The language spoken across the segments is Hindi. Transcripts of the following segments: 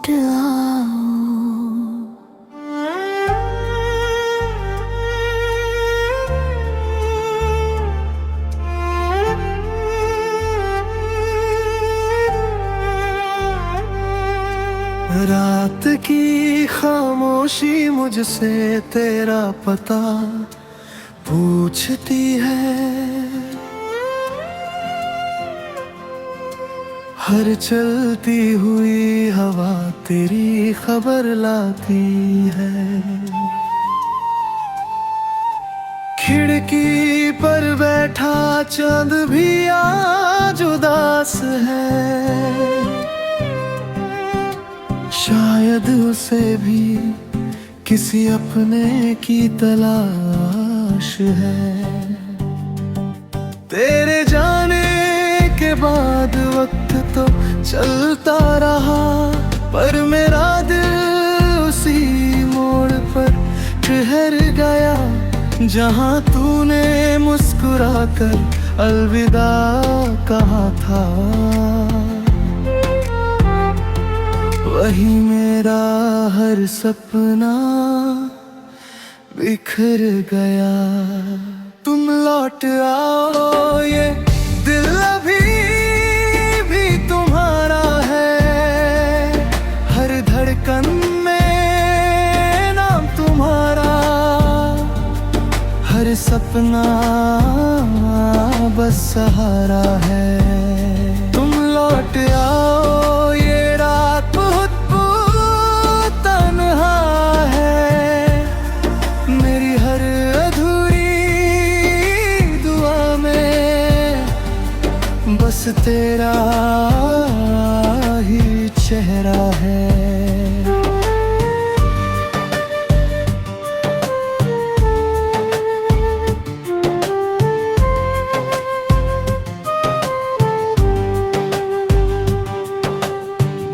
लौट आओ। रात की खामोशी मुझसे तेरा पता पूछती है, हर चलती हुई हवा तेरी खबर लाती है। खिड़की पर बैठा चांद भी आज उदास है, शायद उसे भी किसी अपने की तलाश है। तेरे जाने के बाद वक्त तो चलता रहा, पर मेरा दिल उसी मोड़ पर ठहर गया, जहां तूने मुस्कुराकर अलविदा कहा था। वही मेरा हर सपना बिखर गया। तुम लौट आओ, ये दिल अभी भी तुम्हारा है, हर धड़कन में नाम तुम्हारा, हर सपना बस सहारा है। तुम लौट आओ, ये रात बहुत तन्हा है, मेरी हर अधूरी दुआ में बस तेरा ही चेहरा है।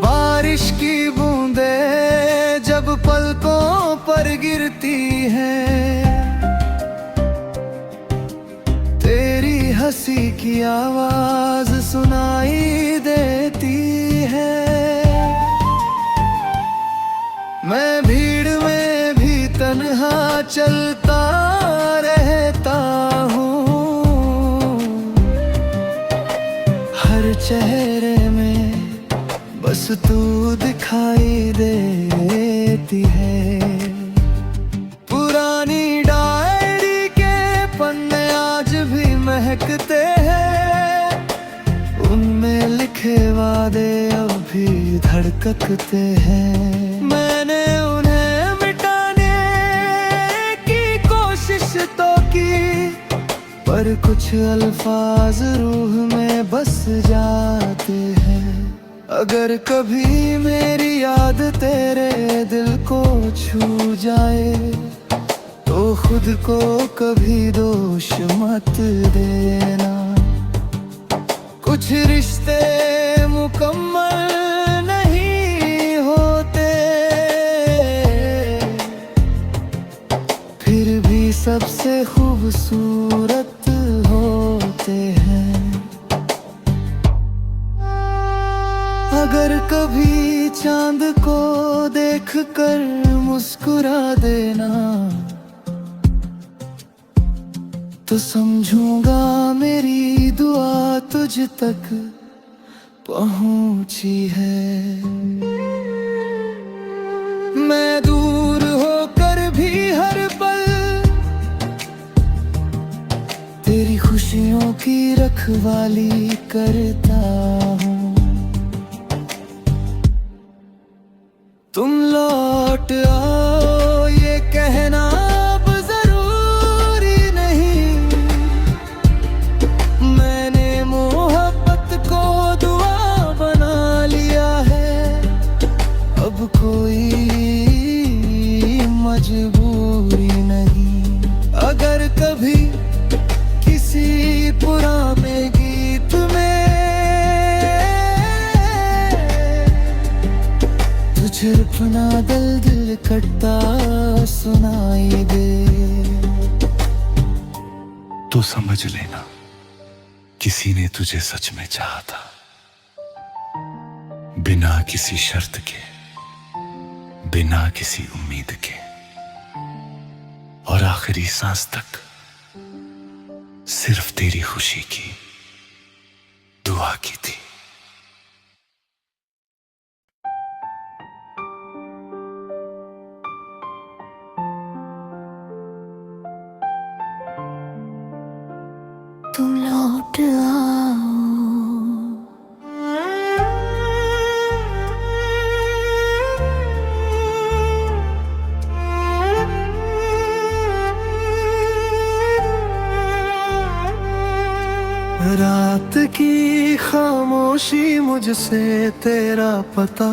बारिश की बूंदें जब पलकों पर गिरती हैं, तेरी हंसी की आवाज सुनाई देती है। मैं भीड़ में भी तन्हा चलता रहता हूँ, हर चेहरे में बस तू दिखाई देती है। पुरानी डायरी के पन्ने आज भी महकते हैं, उनमें लिखे वादे अब भी धड़कते हैं। मैंने उन्हें मिटाने की कोशिश तो की, पर कुछ अल्फाज रूह में बस जाते हैं। अगर कभी मेरी याद तेरे दिल को छू जाए, तो खुद को कभी दोष मत देना। कुछ रिश्ते मुकम्मल नहीं होते, फिर भी सबसे खूबसूरत होते हैं। अगर कभी चांद को देखकर मुस्कुरा देना, तो समझूंगा मेरी दुआ तुझ तक पहुंची है। मैं दूर होकर भी हर पल तेरी खुशियों की रखवाली करता हूँ। तुम लौट आओ, ये कहना अब जरूरी नहीं, मैंने मोहब्बत को दुआ बना लिया है। अब कोई मजबूरी नहीं, अगर कभी किसी पुराने गीत में तुझे अपना दिल कटता सुनाई दे, तो समझ लेना किसी ने तुझे सच में चाहा था, बिना किसी शर्त के बिना किसी उम्मीद के और आखिरी सांस तक सिर्फ तेरी खुशी की दुआ की थी। तुम लौट आओ, रात की खामोशी मुझसे तेरा पता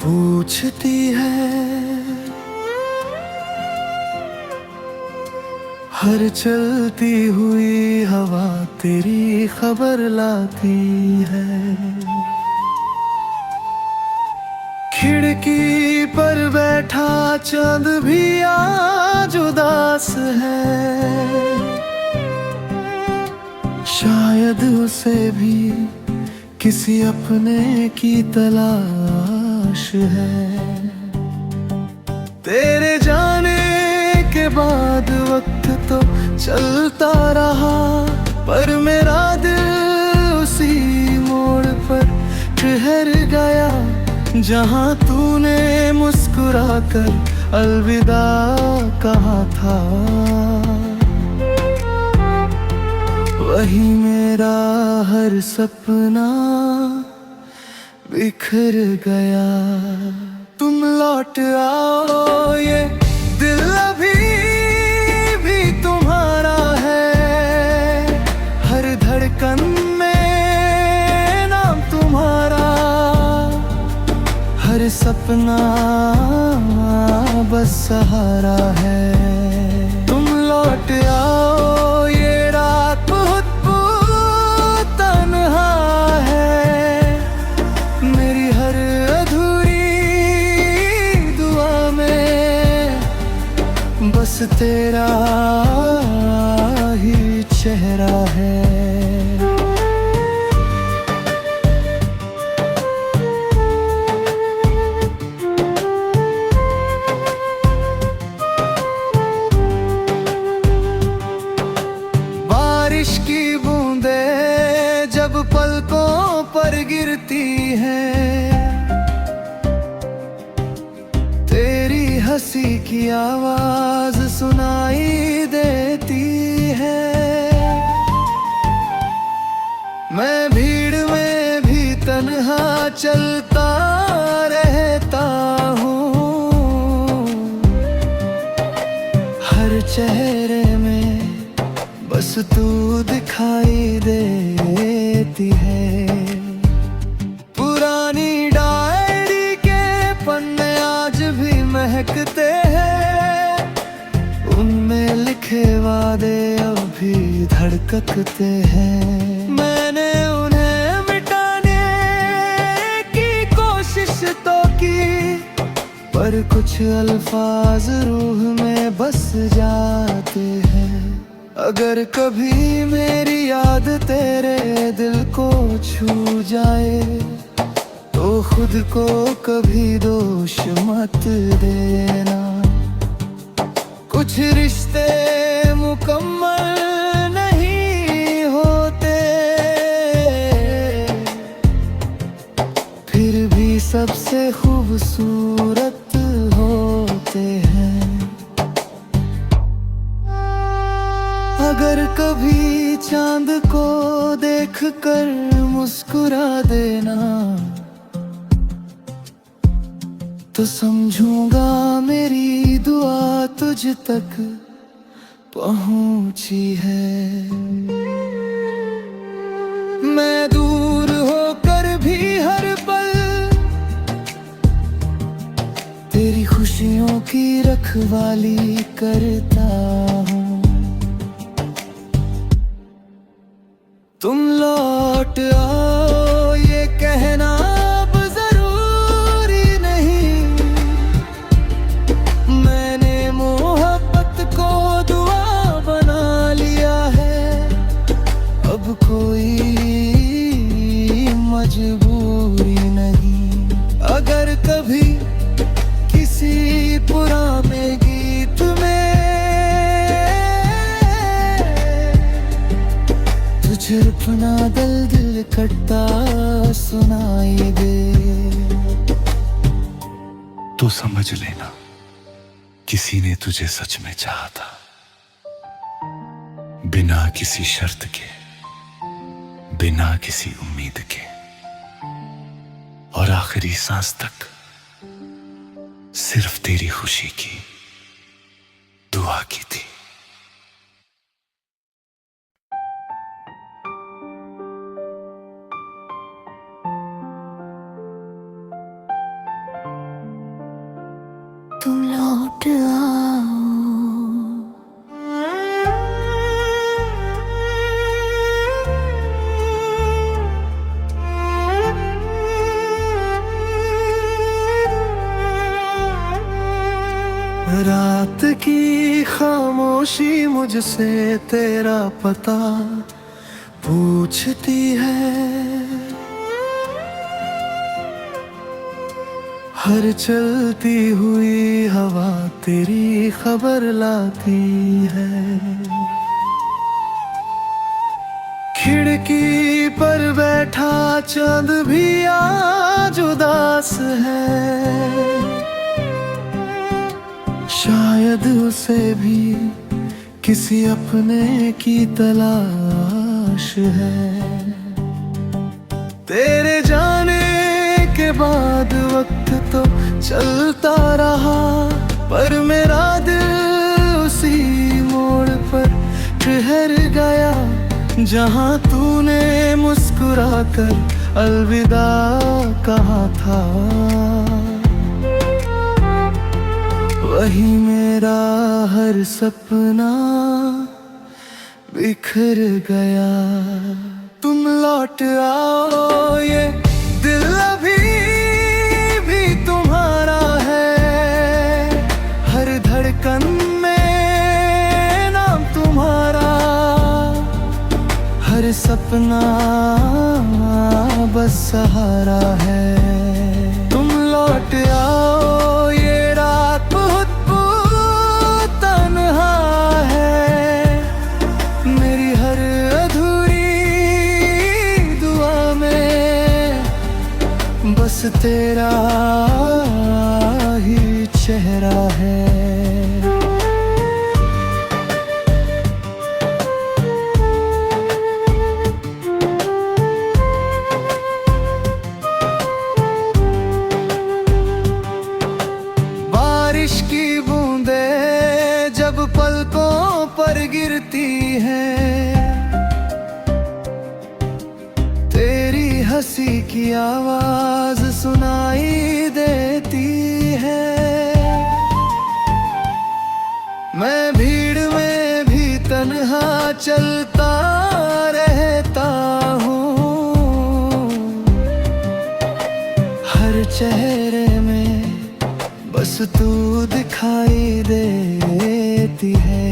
पूछती है, हर चलती हुई हवा तेरी खबर लाती है। खिड़की पर बैठा चांद भी आज उदास है, शायद उसे भी किसी अपने की तलाश है। तेरे जाने के बाद वक्त तो चलता रहा, पर मेरा दिल उसी मोड़ पर ठहर गया, जहां तूने मुस्कुराकर अलविदा कहा था। वही मेरा हर सपना बिखर गया। तुम लौट आओ, ये दिल अभी भी तुम्हारा है, हर धड़कन में नाम तुम्हारा, हर सपना बस सहारा है। तुम लौट आओ, ये रात बहुत तन्हा है, मेरी हर अधूरी दुआ में बस तेरा ही चेहरा है। बारिश की बूंदें जब पलकों पर गिरती हैं, तेरी हंसी की आवाज सुनाई देती है। मैं भीड़ में भी तन्हा चलता रहता हूँ, हर चेहरे में बस तू दिखाई देती है। पुरानी डायरी के पन्ने आज भी महकते हैं, उनमें लिखे वादे अब भी धड़कते हैं। मैंने उन्हें मिटाने की कोशिश तो की, पर कुछ अल्फाज रूह में बस जाते हैं। अगर कभी मेरी याद तेरे दिल को छू जाए, तो खुद को कभी दोष मत देना। कुछ रिश्ते मुकम्मल नहीं होते, फिर भी सबसे खूबसूरत होते हैं। अगर कभी चांद को देखकर मुस्कुरा देना, तो समझूंगा मेरी दुआ तुझ तक पहुंची है। मैं दूर होकर भी हर पल तेरी खुशियों की रखवाली करता हूँ। तुम लौट आओ, ये कहना अब जरूरी नहीं, मैंने मोहब्बत को दुआ बना लिया है। अब कोई मजबूरी नहीं, अगर कभी अपना दिल कटता सुनाई दे। तो समझ लेना किसी ने तुझे सच में चाहा था, बिना किसी शर्त के, बिना किसी उम्मीद के, और आखिरी सांस तक सिर्फ तेरी खुशी की दुआ की थी। तुम लौट आओ, रात की खामोशी मुझसे तेरा पता पूछती है, हर चलती हुई हवा तेरी खबर लाती है। खिड़की पर बैठा चांद भी आज उदास है, शायद उसे भी किसी अपने की तलाश है। तेरे जाने के बाद वक्त तो चलता रहा, पर मेरा दिल उसी मोड़ पर ठहर गया, जहां तूने मुस्कुराकर अलविदा कहा था। वही मेरा हर सपना बिखर गया। तुम लौट आओ, ये दिल अभी भी तुम्हारा है, हर धड़कन में नाम तुम्हारा, हर सपना बस सहारा है। तुम लौट आओ, ये रात बहुत तन्हा है, मेरी हर अधूरी दुआ में बस तेरा ही चेहरा है। बारिश की बूंदें जब पलकों पर गिरती हैं, तेरी हंसी की आवाज सुनाई देती है। मैं भीड़ में भी तन्हा चलता रहता हूँ, हर चेहरे में बस तू दिखाई देती है।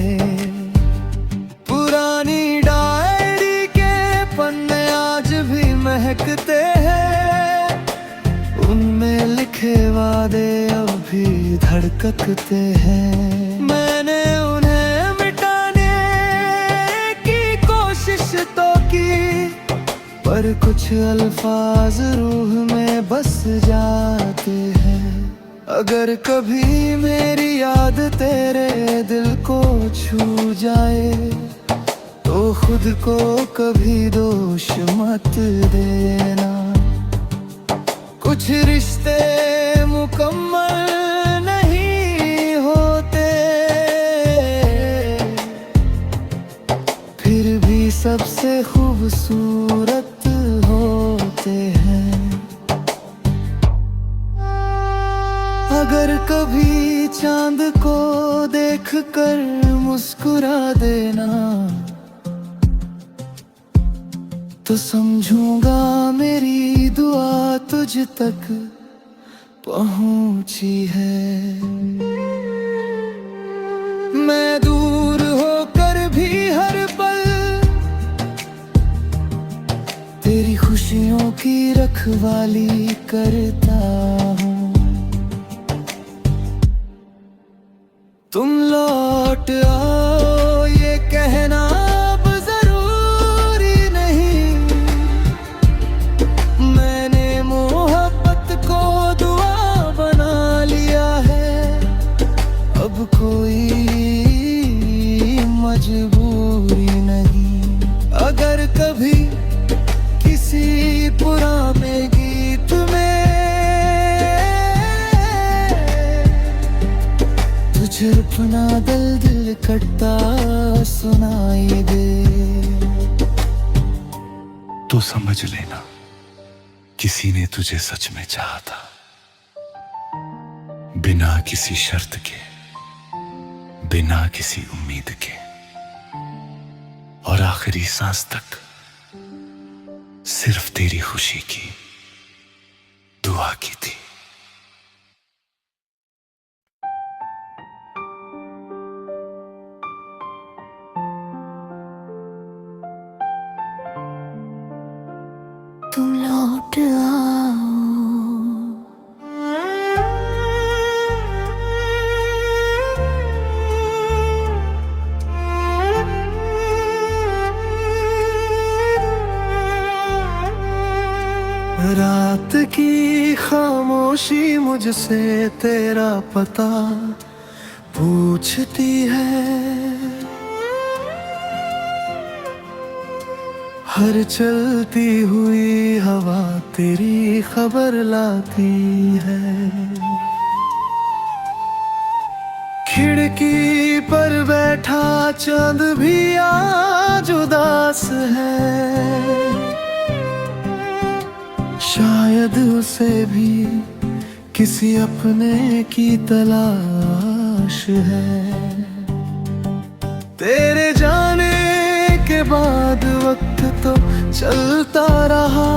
पुरानी डायरी के पन्ने आज भी महकते हैं, उनमें लिखे वादे अब भी धड़कते हैं। मैंने उन्हें मिटाने की कोशिश तो की, पर कुछ अल्फाज रूह में बस जाते हैं। अगर कभी मेरी याद तेरे दिल को छू जाए, तो खुद को कभी दोष मत देना। कुछ रिश्ते मुकम्मल नहीं होते, फिर भी सबसे खूबसूरत होते हैं। अगर कभी चांद को देखकर मुस्कुरा देना, तो समझूंगा मेरी दुआ तुझ तक पहुंची है। मैं दूर होकर भी हर पल तेरी खुशियों की रखवाली करता हूँ। तुम लौट आओ, ये कहना अब जरूरी नहीं, कहता सुनाई दे। तो समझ लेना किसी ने तुझे सच में चाहा था, बिना किसी शर्त के, बिना किसी उम्मीद के, और आखिरी सांस तक सिर्फ तेरी खुशी की दुआ की थी। तुम लौट आओ, रात की खामोशी मुझसे तेरा पता पूछती है, हर चलती हुई हवा तेरी खबर लाती है। खिड़की पर बैठा चांद भी आज उदास है, शायद उसे भी किसी अपने की तलाश है। तेरे जाने के बाद वक्त तो चलता रहा,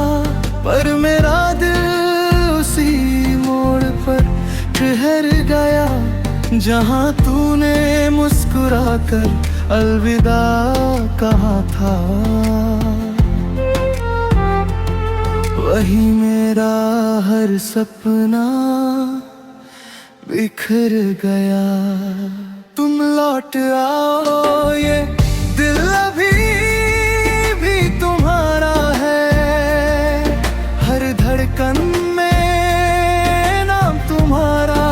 पर मेरा दिल उसी मोड़ पर ठहर गया, जहां तूने मुस्कुराकर अलविदा कहा था। वही मेरा हर सपना बिखर गया। तुम लौट आओ, ये दिल अभी भी तुम्हारा है, हर धड़कन में नाम तुम्हारा,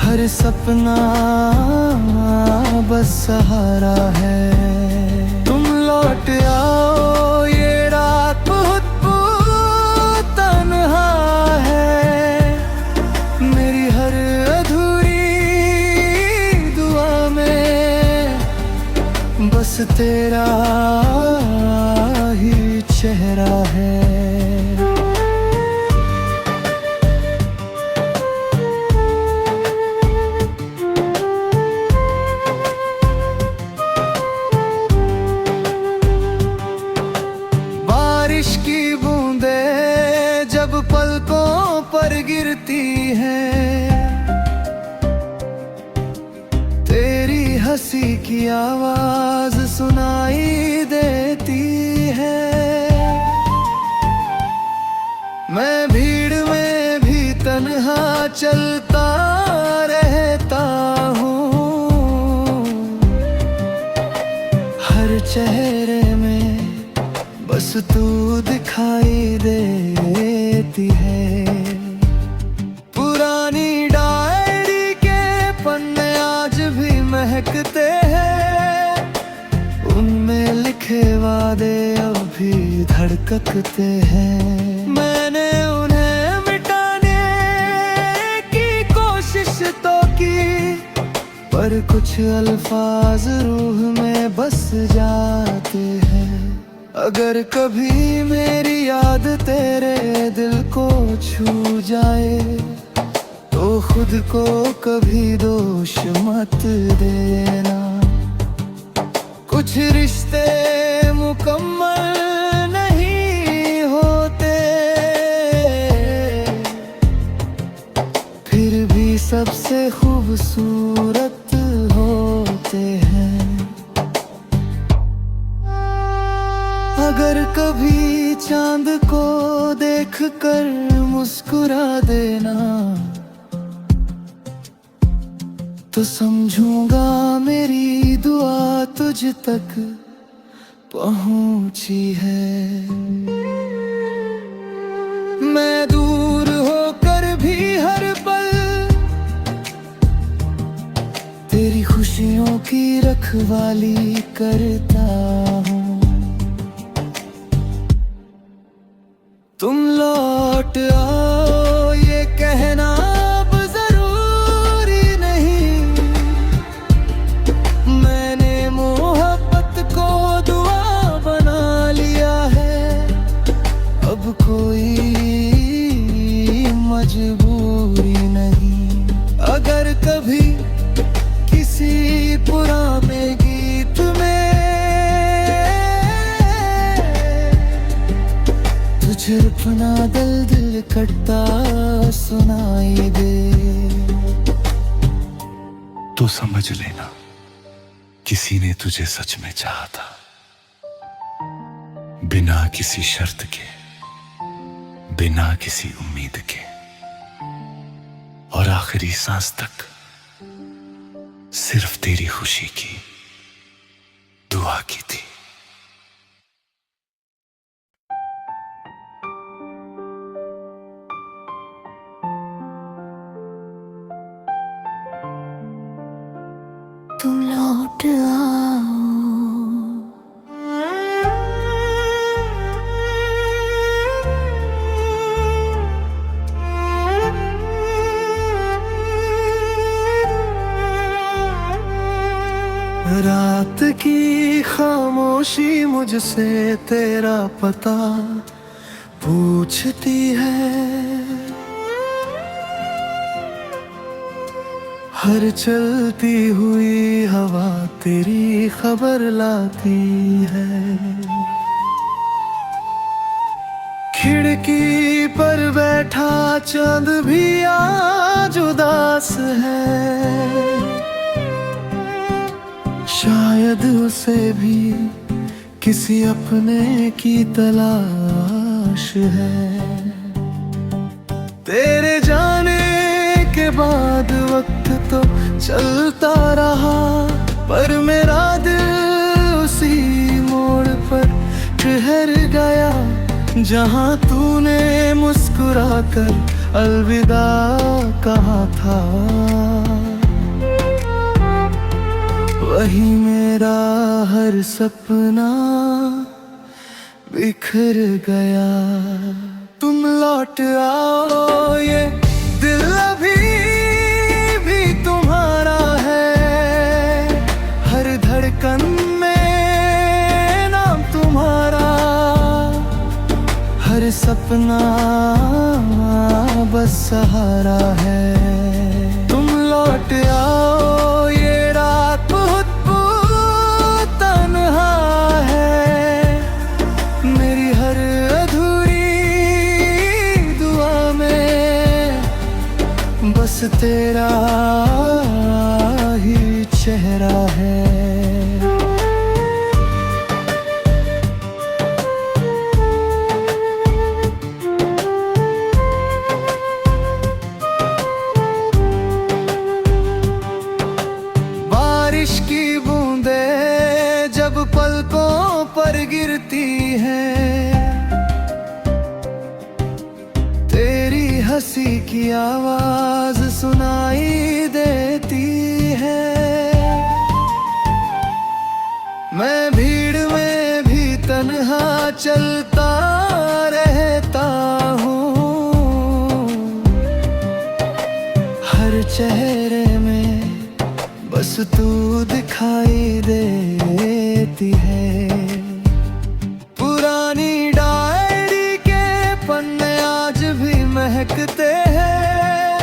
हर सपना बस सहारा है। तुम लौट आओ, ये रात बहुत तन्हा है, मेरी हर अधूरी दुआ में बस तेरा ही चेहरा है। बारिश की बूंदें जब पलकों पर गिरती हैं, तेरी हंसी की आवाज सुनाई देती है। मैं भीड़ में भी तन्हा चलता रहता हूँ, हर चेहरे में बस तू दिखाई देती है। पुरानी डायरी के पन्ने आज भी महकते हैं, उनमें लिखे वादे अब भी धड़कते हैं। मैंने उन्हें मिटाने की कोशिश तो की, पर कुछ अल्फाज रूह में बस जाते हैं। अगर कभी मेरी याद तेरे दिल को छू जाए, तो खुद को कभी दोष मत देना। कुछ रिश्ते मुकम्मल नहीं होते, फिर भी सबसे खूबसूरत होते हैं। अगर कभी चांद को देखकर मुस्कुरा देना, तो समझूंगा मेरी दुआ तुझ तक पहुंची है। मैं दूर होकर भी हर पल तेरी खुशियों की रखवाली करता हूँ। तुम लौट आओ, ये कहना अब जरूरी नहीं, अपना दिल कटता सुनाई दे। तो समझ लेना किसी ने तुझे सच में चाहा था, बिना किसी शर्त के, बिना किसी उम्मीद के, और आखिरी सांस तक सिर्फ तेरी खुशी की दुआ की थी। तुम लौट आओ, रात की खामोशी मुझसे तेरा पता पूछती है, हर चलती हुई हवा तेरी खबर लाती है। खिड़की पर बैठा चांद भी आज उदास है, शायद उसे भी किसी अपने की तलाश है। तेरे जाने के बाद वक्त तो चलता रहा, पर मेरा दिल उसी मोड़ पर ठहर गया, जहां तूने मुस्कुराकर अलविदा कहा था। वही मेरा हर सपना बिखर गया। तुम लौट आओ, ये दिल अभी भी तुम्हारा है, हर धड़कन में नाम तुम्हारा, हर सपना बस सहारा है। तुम लौट आओ, ये रात बहुत तन्हा है, मेरी हर अधूरी दुआ में बस तेरा ही चेहरा है। बारिश की बूंदें जब पलकों पर गिरती हैं, तेरी हंसी की आवाज सुनाई देती है। मैं भीड़ में भी तन्हा चलता रहता हूँ, हर चेहरे में बस तू दिखाई देती है। पुरानी डायरी के पन्ने आज भी महकते हैं,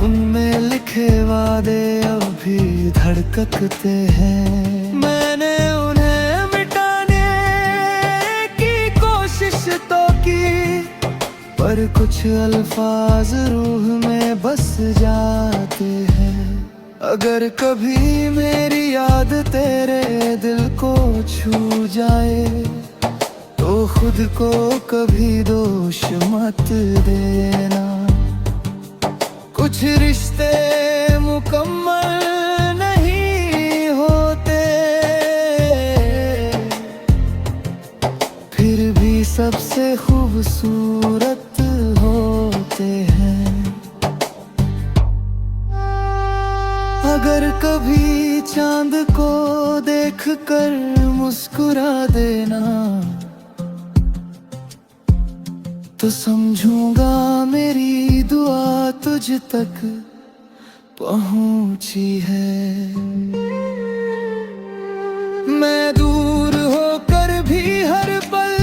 उनमें लिखे वादे अब भी धड़कते हैं। मैंने उन्हें मिटाने की कोशिश तो की, पर कुछ अल्फाज रूह में बस जाते हैं। अगर कभी मेरी याद तेरे दिल को छू जाए, तो खुद को कभी दोष मत देना। कुछ रिश्ते मुकम्मल नहीं होते, फिर भी सबसे खूबसूरत होते हैं। अगर कभी चांद को देखकर मुस्कुरा देना, तो समझूंगा मेरी दुआ तुझ तक पहुंची है। मैं दूर होकर भी हर पल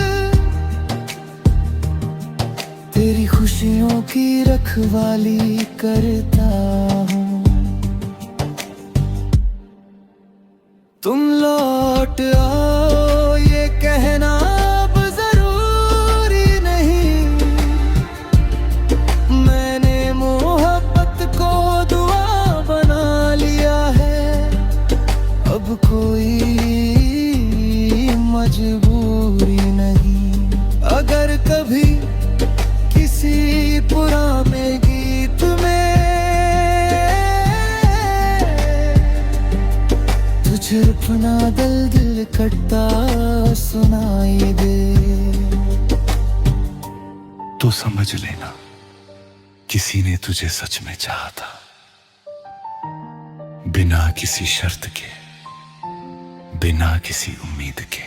तेरी खुशियों की रखवाली करता हूँ। तुम लौट आओ, ये कहना अब जरूरी नहीं मुझे अपना दिल कटता सुनाई दे। तो समझ लेना किसी ने तुझे सच में चाहा था, बिना किसी शर्त के, बिना किसी उम्मीद के,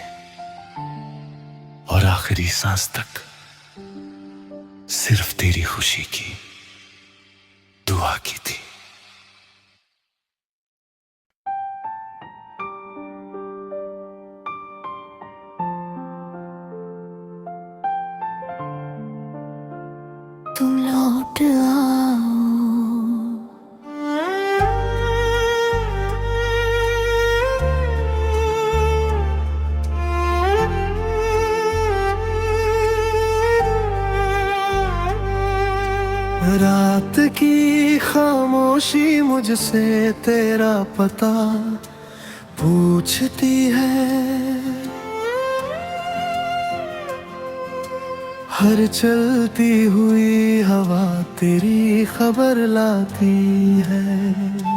और आखिरी सांस तक सिर्फ तेरी खुशी की दुआ की थी। तुम लौट आओ, रात की खामोशी मुझसे तेरा पता पूछती है, हर चलती हुई हवा तेरी खबर लाती है।